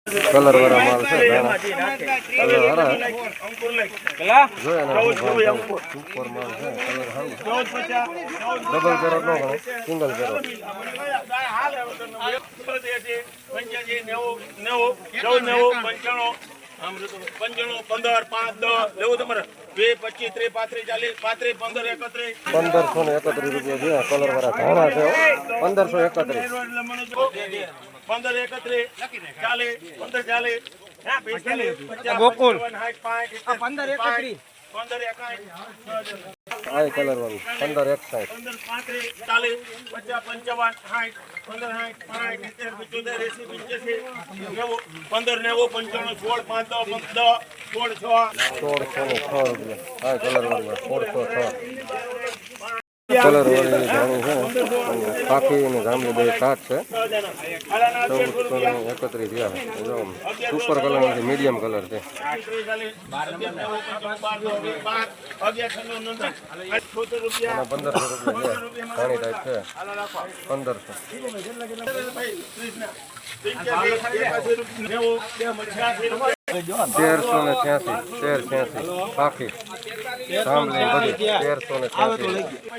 Colour વાળા માલ છે દાણા કલર વાળા જોયા સુપર માલ છે કલર હાલ ડબલ કેરોટ નો ગણો સિંગલ કેરોટ પંચાણું 15 5 10 લેવું તમારે 2 25 3 35 40 35 15 31 1531 કલર વાળા ધાણા છે 1531 15 31 ચાલે 15 ચાલે ગોકુલ 15 31 આ કલર વાળું 1561 15 35 40 50 55 55 16 કલર વાળું 1606 કલર વાળી ધાણી છે પાકી અને જાંબલી બે કાચ છે 1431 થયા જો સુપર કલર નથી મીડિયમ કલર છે 1500 રૂપિયા ધાણી ટાઈપ છે 1386 પાકી જાંબલી બધી 1386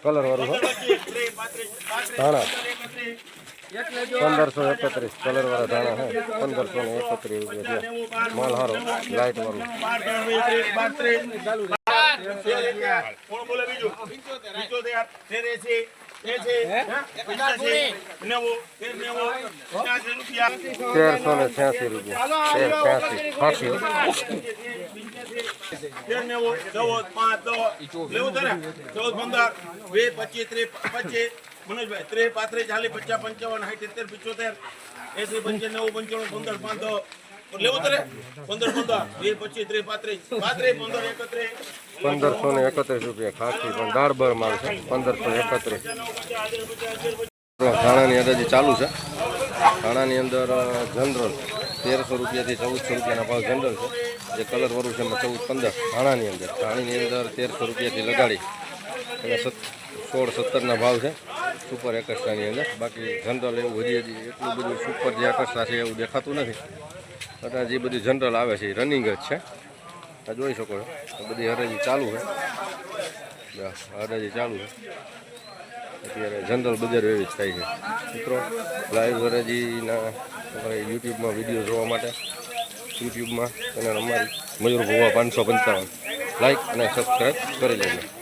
કલર વાળું ધાણા 1531 કલર વાળા ધાણા હે 1531 રૂપિયા માલ હારો લાઈટ વાળું કોણ બોલે બીજું 75 1386 રૂપિયા મનોજભાઈ 3 35 40 50 55 60 70 75 80 95 95 15 5 લેવું તારે 15 15 2 25 3 35 1531 રૂપિયા ખાસી પણ દાળબર માલ છે 1531 ધાણાની અંદાજી ચાલુ છે ધાણાની અંદર જનરલ 1300 રૂપિયાથી 1400 રૂપિયાના ભાવ જનરલ છે જે કલર વાળું છે એમાં 14 15 ધાણાની અંદર 1300 રૂપિયાથી લગાડી અને 16 17ના ભાવ છે સુપર એકસ્ટ્રાની અંદર બાકી જનરલ એવું હજી એટલું બધું સુપર જે એકસ્ટ્રા છે એવું દેખાતું નથી અત્યારે જે બધું જનરલ આવે છે એ રનિંગ જ છે આ જોઈ શકો છો બધી હરાજી ચાલુ છે હરાજી ચાલુ છે અત્યારે જનરલ બજાર એવી જ થાય છે મિત્રો લાઈવ હરાજીના તમારે યુટ્યુબમાં વિડીયો જોવા માટે યુટ્યુબમાં ચેનલ અમારી મયુર ભુવા 555 લાઈક અને સબસ્ક્રાઈબ કરી લેજો.